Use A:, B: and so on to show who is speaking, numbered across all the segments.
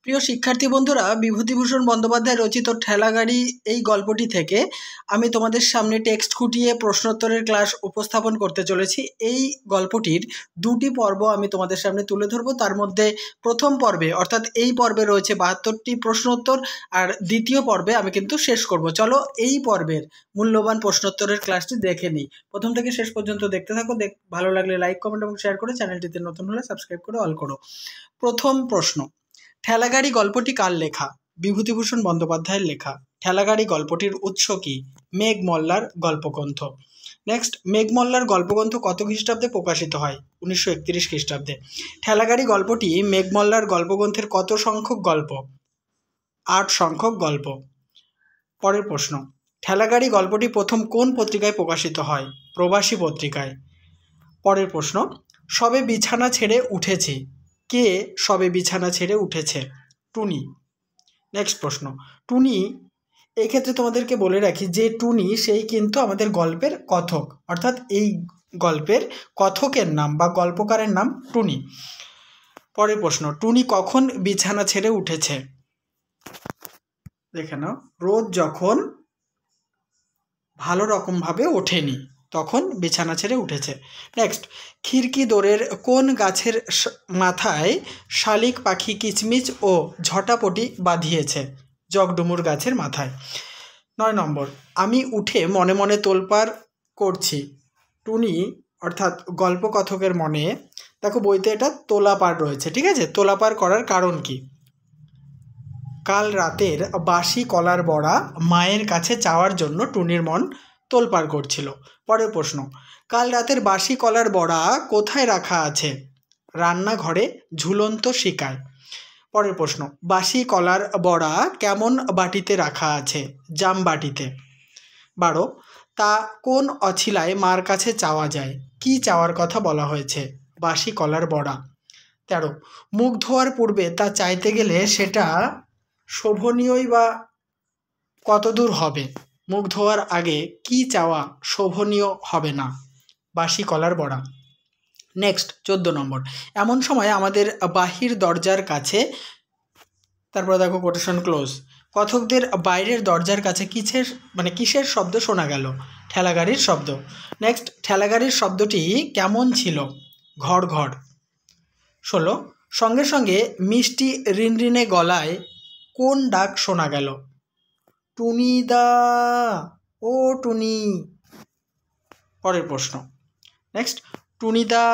A: প্রিয় শিক্ষার্থী বন্ধুরা, বিভূতিভূষণ বন্দ্যোপাধ্যায় রচিত ঠেলাগাড়ি এই গল্পটি থেকে আমি তোমাদের সামনে টেক্সট খুঁটিয়ে প্রশ্নোত্তরের ক্লাস উপস্থাপন করতে চলেছি। এই গল্পটির দুটি পর্ব আমি তোমাদের সামনে তুলে ধরবো। তার মধ্যে প্রথম পর্বে অর্থাৎ এই পর্বে রয়েছে ৭২টি প্রশ্নোত্তর, আর দ্বিতীয় পর্বে আমি কিন্তু শেষ করব। চলো এই পর্বের মূল্যবান প্রশ্নোত্তরের ক্লাসটি দেখে নিই। প্রথম থেকে শেষ পর্যন্ত দেখতে থাকো। ভালো লাগলে লাইক, কমেন্ট এবং শেয়ার করে চ্যানেলটিতে নতুন হলে সাবস্ক্রাইব করে অল করো। প্রথম প্রশ্ন, ঠেলাগাড়ি গল্পটি কার লেখা? বিভূতিভূষণ বন্দ্যোপাধ্যায়ের লেখা। ঠেলাগাড়ি গল্পটির উৎস কি? মেঘমল্লার গল্পগ্রন্থ। নেক্সট, মেঘমল্লার গল্পগ্রন্থ কত খ্রিস্টাব্দে প্রকাশিত হয়? 1931 খ্রিস্টাব্দে। ঠেলাগাড়ি গল্পটি মেঘমল্লার গল্পগ্রন্থের কত সংখ্যক গল্প? 8 সংখ্যক গল্প। পরের প্রশ্ন, ঠেলাগাড়ি গল্পটি প্রথম কোন পত্রিকায় প্রকাশিত হয়? প্রবাসী পত্রিকায়। পরের প্রশ্ন, সবে বিছানা ছেড়ে উঠেছি। কে সবে বিছানা ছেড়ে উঠেছে? টুনি। নেক্সট প্রশ্ন, টুনি, এই ক্ষেত্রে তোমাদেরকে বলে রাখি যে টুনি সেই কিন্তু আমাদের গল্পের কথক, অর্থাৎ এই গল্পের কথকের নাম বা গল্পকারের নাম টুনি। পরের প্রশ্ন, টুনি কখন বিছানা ছেড়ে উঠেছে? দেখে নাও, রোজ যখন ভালো রকমভাবে ওঠেনি তখন বিছানা ছেড়ে উঠেছে। নেক্সট, খিড়কি দোরের কোন গাছের মাথায় শালিক পাখি কিচমিচ ও ঝটাপটি বাঁধিয়েছে? জগডুমুর গাছের মাথায়। 9 নম্বর, আমি উঠে মনে মনে তোলপাড় করছি। টুনি অর্থাৎ গল্পকথকের মনে, দেখো বইতে এটা তোলাপাড় রয়েছে, ঠিক আছে? তোলাপাড় করার কারণ কি? কাল রাতের বাসি কলার বড়া মায়ের কাছে চাওয়ার জন্য টুনির মন তোলপাড় করছিল। পরের প্রশ্ন, কাল রাতের বাসি কলার বড়া কোথায় রাখা আছে? রান্নাঘরে ঝুলন্ত শিকায়। পরের প্রশ্ন, বাসি কলার বড়া কেমন বাটিতে রাখা আছে? জাম বাটিতে। 12, তা কোন অছিলায় মার কাছে চাওয়া যায়? কি চাওয়ার কথা বলা হয়েছে? বাসি কলার বড়া। 13, মুখ ধোয়ার পূর্বে তা চাইতে গেলে সেটা শোভনীয়ই বা কতদূর হবে? মুখ ধোয়ার আগে কি চাওয়া শোভনীয় হবে না? বাসি কলার বড়া। নেক্সট 14 নম্বর, এমন সময় আমাদের বাহির দরজার কাছে, তারপর দেখো কোটেশন ক্লোজ, কথকদের বাইরের দরজার কাছে কিসের শব্দ শোনা গেল? ঠেলাগাড়ির শব্দ। নেক্সট, ঠেলাগাড়ির শব্দটি কেমন ছিল? ঘড় ঘড়। 16, সঙ্গে সঙ্গে মিষ্টি রিনরিনে গলায় কোন ডাক শোনা গেল? টুনিদা, ও টুনি। পরের প্রশ্ন, নেক্সট, টুনিদা,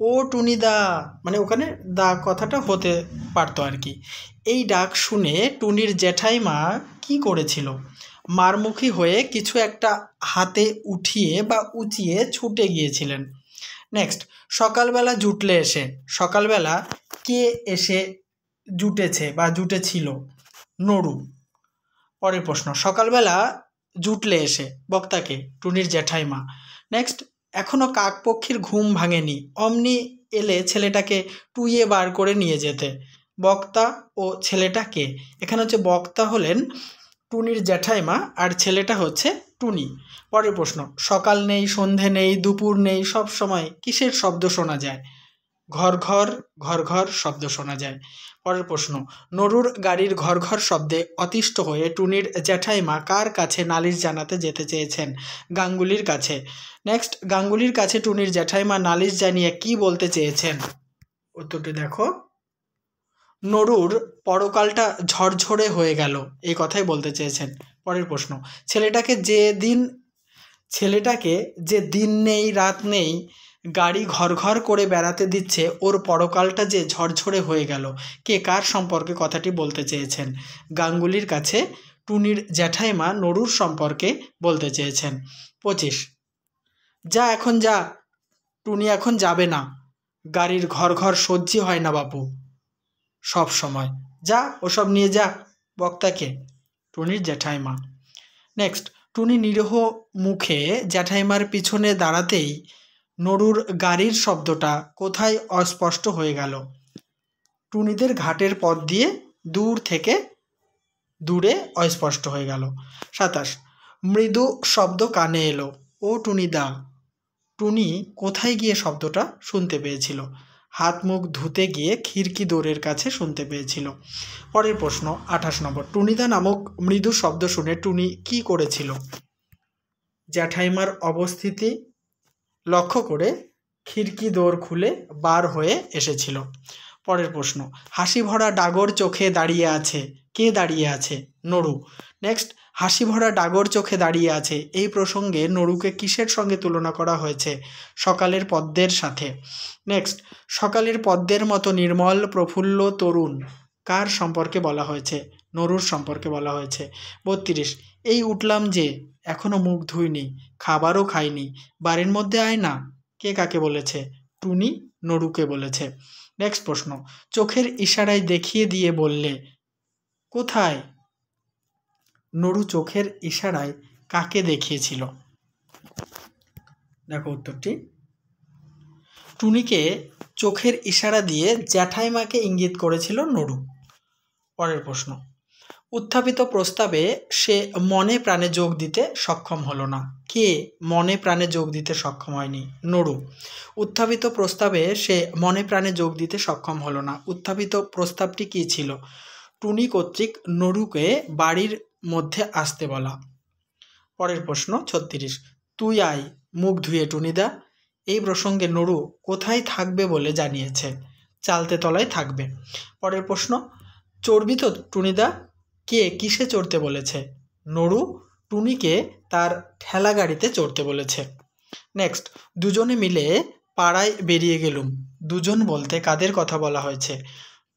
A: ও টুনিদা, মানে ওখানে দা কথাটা হতে পারতো আর কি। এই ডাক শুনে টুনির জ্যাঠাইমা কি করেছিল? মারমুখী হয়ে কিছু একটা হাতে উঠিয়ে বা উঁচিয়ে ছুটে গিয়েছিলেন। নেক্সট, সকালবেলা জুটলে এসে, সকালবেলা কে এসে জুটেছে বা জুটেছিল? নড়ু। পরের প্রশ্ন, সকালবেলা জুটলে এসে, বক্তাকে, টুনির জ্যাঠাইমা। নেক্সট, এখনও কাকপক্ষীর ঘুম ভাঙেনি, অমনি এলে ছেলেটাকে টুইয়ে বার করে নিয়ে যেতে। বক্তা ও ছেলেটা কে? এখানে হচ্ছে বক্তা হলেন টুনির জ্যাঠাইমা আর ছেলেটা হচ্ছে টুনি। পরের প্রশ্ন, সকাল নেই, সন্ধে নেই, দুপুর নেই, সব সময় কিসের শব্দ শোনা যায়? ঘর ঘর, ঘর ঘর শব্দ শোনা যায়। পরের প্রশ্ন, নরুর গাড়ির ঘর ঘর শব্দে অতিষ্ঠ হয়ে টুনির জ্যাঠাইমা কার কাছে নালিশ জানাতে যেতে চেয়েছেন? গাঙ্গুলির কাছে। নেক্সট, গাঙ্গুলির কাছে টুনির জ্যাঠাইমা নালিশ জানিয়ে কি বলতে চেয়েছেন? উত্তরটি দেখো, নরুর পরকালটা ঝরঝরে হয়ে গেল, এই কথাই বলতে চেয়েছেন। পরের প্রশ্ন, ছেলেটাকে যে দিন নেই রাত নেই গাড়ি ঘর ঘর করে বেড়াতে দিচ্ছে, ওর পরকালটা যে ঝরঝরে হয়ে গেল, কে কার সম্পর্কে কথাটি বলতে চেয়েছেন? গাঙ্গুলির কাছে টুনির জ্যাঠাইমা নরুর সম্পর্কে বলতে চেয়েছেন। 25, যা এখন যা, টুনি এখন যাবে না, গাড়ির ঘর ঘর সহ্য হয় না বাপু সব সময়, যা ওসব নিয়ে যা। বক্তাকে, টুনির জ্যাঠাইমা। নেক্সট, টুনি নিরীহ মুখে জ্যাঠাইমার পিছনে দাঁড়াতেই নরুর গাড়ির শব্দটা কোথায় অস্পষ্ট হয়ে গেল? টুনিদের ঘাটের পথ দিয়ে দূর থেকে দূরে অস্পষ্ট হয়ে গেল। 27, মৃদু শব্দ কানে এলো, ও টুনিদা। টুনি কোথায় গিয়ে শব্দটা শুনতে পেয়েছিল? হাত মুখ ধুতে গিয়ে খিড়কি দোরের কাছে শুনতে পেয়েছিল। পরের প্রশ্ন 28 নম্বর, টুনিদা নামক মৃদু শব্দ শুনে টুনি কি করেছিল? জ্যাঠাইমার অবস্থিতি লক্ষ্য করে খিড়কি দোর খুলে বার হয়ে এসেছিল। পরের প্রশ্ন, হাসি ভরা ডাগর চোখে দাঁড়িয়ে আছে, কে দাঁড়িয়ে আছে? নড়ু। নেক্সট, হাসি ভরা ডাগর চোখে দাঁড়িয়ে আছে, এই প্রসঙ্গে নড়ুকে কিসের সঙ্গে তুলনা করা হয়েছে? সকালের পদ্মের সাথে। নেক্সট, সকালের পদ্মের মতো নির্মল প্রফুল্ল তরুণ কার সম্পর্কে বলা হয়েছে? নড়ুর সম্পর্কে বলা হয়েছে। 32, এই উঠলাম যে, এখনো মুখ ধুইনি, খাবারও খাইনি, বাড়ির মধ্যে আয় না, কে কাকে বলেছে? টুনি নড়ুকে বলেছে। নেক্সট প্রশ্ন, চোখের ইশারায় দেখিয়ে দিয়ে বললে, কোথায়? নড়ু চোখের ইশারায় কাকে দেখিয়েছিল? দেখো উত্তরটি, টুনিকে চোখের ইশারা দিয়ে জ্যাঠাইমাকে ইঙ্গিত করেছিল নড়ু। পরের প্রশ্ন, উত্থাপিত প্রস্তাবে সে মনে প্রাণে যোগ দিতে সক্ষম হলো না, কে মনে প্রাণে যোগ দিতে সক্ষম হয়নি? নড়ু। উত্থাপিত প্রস্তাবে সে মনে প্রাণে যোগ দিতে সক্ষম হলো না, উত্থাপিত প্রস্তাবটি কী ছিল? টুনি কর্তৃক নড়ুকে বাড়ির মধ্যে আসতে বলা। পরের প্রশ্ন 36, তুই আয় মুখ ধুয়ে টুনিদা, এই প্রসঙ্গে নড়ু কোথায় থাকবে বলে জানিয়েছে? চালতে তলায় থাকবে। পরের প্রশ্ন, চড়বি তো টুনিদা, কে কিসে চড়তে বলেছে? নড়ু টুনিকে তার ঠেলা গাড়িতে চড়তে বলেছে। নেক্সট, দুজনে মিলে পাড়ায় বেরিয়ে গেলুম, দুজন বলতে কাদের কথা বলা হয়েছে?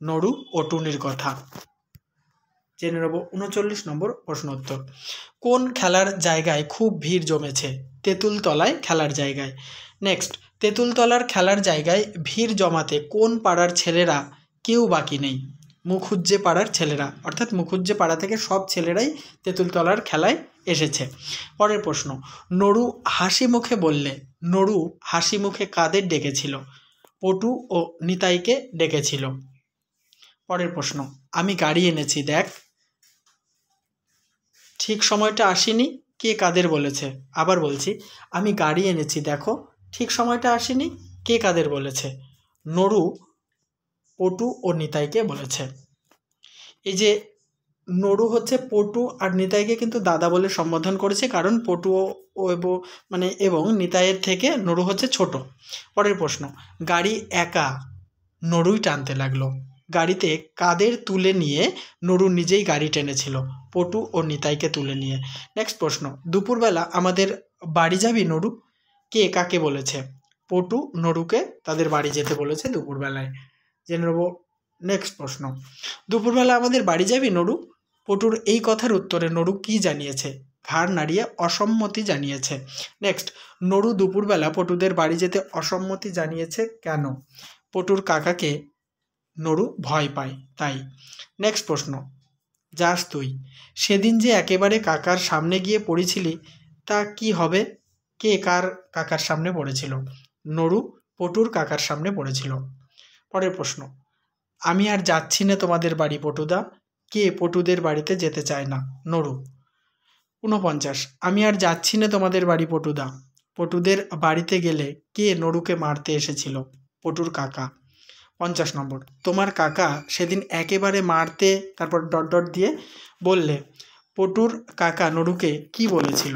A: নড়ু ও টুনির কথা। জেনে নেব 39 নম্বর প্রশ্ন উত্তর, কোন খেলার জায়গায় খুব ভিড় জমেছে? তেঁতুলতলায় খেলার জায়গায়। নেক্সট, তেঁতুলতলার খেলার জায়গায় ভিড় জমাতে কোন পাড়ার ছেলেরা কেউ বাকি নেই? মুখুজ্জে পাড়ার ছেলেরা, অর্থাৎ মুখুজ্জে পাড়া থেকে সব ছেলেরাই তেঁতুলতলার খেলায় এসেছে। পরের প্রশ্ন, নড়ু হাসি মুখে বললে, নড়ু হাসি মুখে কাদের ডেকেছিল? পটু ও নিতাইকে ডেকেছিল। পরের প্রশ্ন, আমি গাড়ি এনেছি দেখ, ঠিক সময়টা আসেনি, কে কাদের বলেছে? আবার বলছি, আমি গাড়ি এনেছি দেখো, ঠিক সময়টা আসেনি, কে কাদের বলেছে? নড়ু পটু ও নিতাইকে বলেছে। এই যে নড়ু হচ্ছে পটু আর নিতাইকে কিন্তু দাদা বলে সম্বোধন করেছে, কারণ পটু ও এবং নিতাইয়ের থেকে নড়ু হচ্ছে ছোট। পরের প্রশ্ন, গাড়ি একা নড়ুই টানতে লাগলো, গাড়িতে কাদের তুলে নিয়ে নড়ু নিজেই গাড়ি টেনেছিল? পটু ও নিতাইকে তুলে নিয়ে। নেক্সট প্রশ্ন, দুপুরবেলা আমাদের বাড়ি যাবি নড়ু, কে কাকে বলেছে? পটু নড়ুকে তাদের বাড়ি যেতে বলেছে দুপুরবেলায়। জেনে নেব নেক্সট প্রশ্ন, দুপুরবেলা আমাদের বাড়ি যাবি নড়ু, পটুর এই কথার উত্তরে নড়ু কি জানিয়েছে? ঘাড় নাড়িয়ে অসম্মতি জানিয়েছে। নেক্সট, নড়ু দুপুরবেলা পটুদের বাড়ি যেতে অসম্মতি জানিয়েছে কেন? পটুর কাকাকে নড়ু ভয় পায় তাই। নেক্সট প্রশ্ন, যাস তুই, সেদিন যে একেবারে কাকার সামনে গিয়ে পড়েছিলি, তা কি হবে? কে কার কাকার সামনে পড়েছিল? নড়ু পটুর কাকার সামনে পড়েছিল। পরের প্রশ্ন, আমি আর যাচ্ছি না তোমাদের বাড়ি পটুদা, কে পটুদের বাড়িতে যেতে চায় না? নড়ু। 49, আমি আর যাচ্ছি না তোমাদের বাড়ি পটুদা, পটুদের বাড়িতে গেলে কে নড়ুকে মারতে এসেছিল? পটুর কাকা। 50 নম্বর, তোমার কাকা সেদিন একেবারে মারতে, তারপর ডট ডট দিয়ে বললে, পটুর কাকা নড়ুকে কি বলেছিল?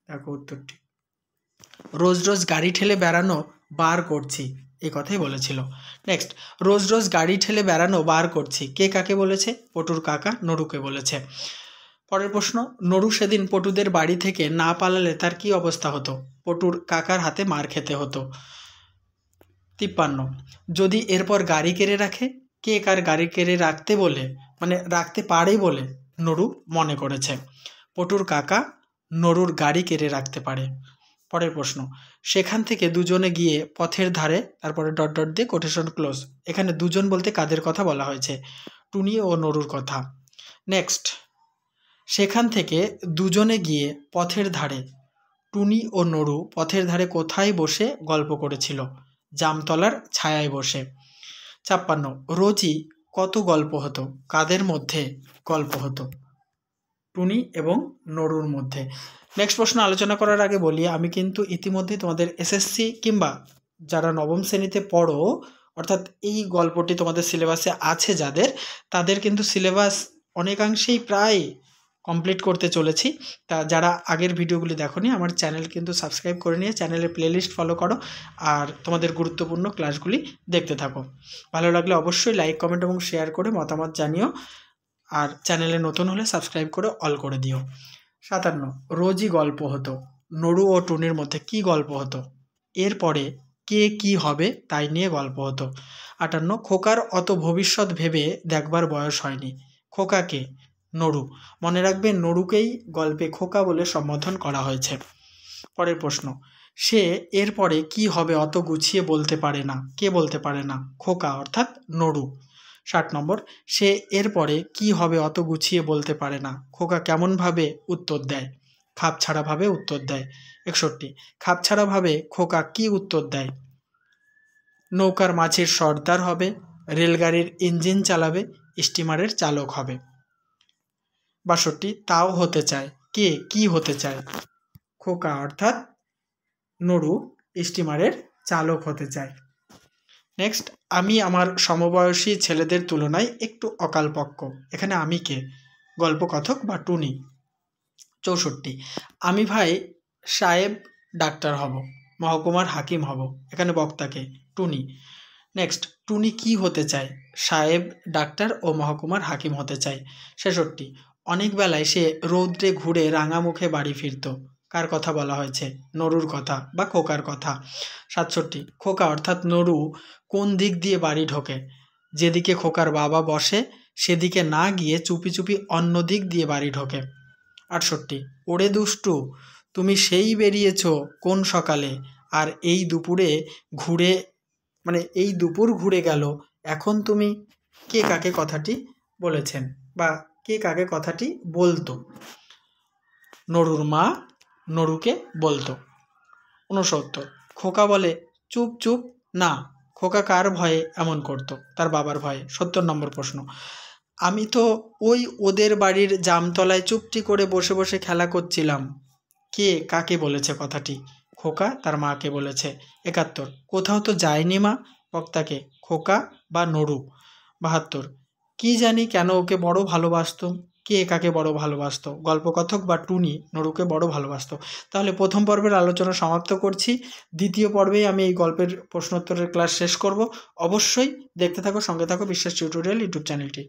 A: দেখো উত্তরটি, রোজ রোজ গাড়ি ঠেলে বেড়ানো বার করছি, এই কথাই বলেছিল। নেক্সট, রোজ রোজ গাড়ি ঠেলে বেড়ানো বার করছি, কে কাকে বলেছে? পটুর কাকা নড়ুকে বলেছে। পরের প্রশ্ন, নড়ু সেদিন পটুদের বাড়ি থেকে না পালালে তার কি অবস্থা হতো? পটুর কাকার হাতে মার খেতে হতো। 53, যদি এরপর গাড়ি কেড়ে রাখে, কে কার গাড়ি কেড়ে রাখতে বলে রাখতে পারে বলে নড়ু মনে করেছে? পটুর কাকা নড়ুর গাড়ি কেড়ে রাখতে পারে। পরের প্রশ্ন, সেখান থেকে দুজনে গিয়ে পথের ধারে, তারপরে ডট ডট দিয়ে কোটেশন ক্লোজ, এখানে দুজন বলতে কাদের কথা বলা হয়েছে? টুনি ও নড়ুর কথা। নেক্সট, সেখান থেকে দুজনে গিয়ে পথের ধারে, টুনি ও নড়ু পথের ধারে কোথায় বসে গল্প করেছিল? জামতলার ছায়ায় বসে। 56, রোজই কত গল্প হতো, কাদের মধ্যে গল্প হতো? টুনি এবং নড়ুর মধ্যে। নেক্সট প্রশ্ন আলোচনা করার আগে বলি, আমি কিন্তু ইতিমধ্যে তোমাদের এসএসসি কিংবা যারা নবম শ্রেণীতে পড়ো, অর্থাৎ এই গল্পটি তোমাদের সিলেবাসে আছে যাদের, তাদের কিন্তু সিলেবাস অনেকাংশেই প্রায় কমপ্লিট করতে চলেছি। তা যারা আগের ভিডিওগুলি দেখোনি, আমার চ্যানেল কিন্তু সাবস্ক্রাইব করে নিয়ে চ্যানেলের প্লেলিস্ট ফলো করো আর তোমাদের গুরুত্বপূর্ণ ক্লাসগুলি দেখতে থাকো। ভালো লাগলে অবশ্যই লাইক, কমেন্ট এবং শেয়ার করে মতামত জানিও। আর চ্যানেলে নতুন হলে সাবস্ক্রাইব করে অল করে দিও। 57, রোজই গল্প হতো। নড়ু ও টুনির মধ্যে কি গল্প হতো? এরপরে কে কি হবে তাই নিয়ে গল্প হতো। 58, খোকার অত ভবিষ্যৎ ভেবে দেখবার বয়স হয়নি। খোকা কে? নড়ু। মনে রাখবে, নড়ুকেই গল্পে খোকা বলে সম্বোধন করা হয়েছে। পরের প্রশ্ন, সে এরপরে কি হবে অত গুছিয়ে বলতে পারে না। কে বলতে পারে না? খোকা অর্থাৎ নড়ু। 60 নম্বর, সে এরপরে কি হবে অত গুছিয়ে বলতে পারে না। খোকা কেমনভাবে উত্তর দেয়? খাপছাড়াভাবে উত্তর দেয়। 61, খাপছাড়াভাবে খোকা কি উত্তর দেয়? নৌকার মাঝির সর্দার হবে, রেলগাড়ির ইঞ্জিন চালাবে, স্টিমারের চালক হবে। 62, তাও হতে চায়। কে কি হতে চায়? খোকা অর্থাৎ নড়ু স্টিমারের চালক হতে চায়। নেক্সট, আমি আমার সমবয়সী ছেলেদের তুলনায় একটু অকালপক্ষ। এখানে আমি কে? গল্পকথক বা টুনি। 64, আমি ভাই সাহেব ডাক্তার হব, মহকুমার হাকিম হব। এখানে বক্তাকে? টুনি। নেক্সট, টুনি কি হতে চায়? সাহেব ডাক্তার ও মহকুমার হাকিম হতে চায়। 66, অনেক বেলায় সে রৌদ্রে ঘুরে রাঙা মুখে বাড়ি ফিরত। কার কথা বলা হয়েছে? নড়ুর কথা বা খোকার কথা। 67, খোকা অর্থাৎ নড়ু কোন দিক দিয়ে বাড়ি ঢোকে? যেদিকে খোকার বাবা বসে সেদিকে না গিয়ে চুপি চুপি অন্য দিক দিয়ে বাড়ি ঢোকে। 68, ওরে দুষ্টু, তুমি সেই বেরিয়েছ কোন সকালে, আর এই দুপুরে ঘুরে এই দুপুর ঘুরে গেল, এখন তুমি? কে কাকে কথাটি বলেছেন বা কে কাকে কথাটি বলতো? নড়ুর মা নড়ুকে বলতো। 69, খোকা বলে চুপ চুপ না। খোকা কার ভয়ে এমন করতো? তার বাবার ভয়ে। 70 নম্বর প্রশ্ন, আমি তো ওই ওদের বাড়ির জামতলায় চুপটি করে বসে বসে খেলা করছিলাম। কে কাকে বলেছে কথাটি? খোকা তার মাকে বলেছে। 71, কোথাও তো যায়নি মা। বক্তাকে? খোকা বা নড়ু। 72, কি জানি কেন ওকে বড় ভালোবাসতো। কে কাকে বড় ভালোবাসতো? গল্পকথক বা টুনি নড়ুকে বড় ভালোবাসতো। তাহলে প্রথম পর্বের আলোচনা সমাপ্ত করছি। দ্বিতীয় পর্বেই আমি এই গল্পের প্রশ্নোত্তরের ক্লাস শেষ করব। অবশ্যই দেখতে থাকো, সঙ্গে থাকো বিশ্বাস টিউটোরিয়াল ইউটিউব চ্যানেলটি।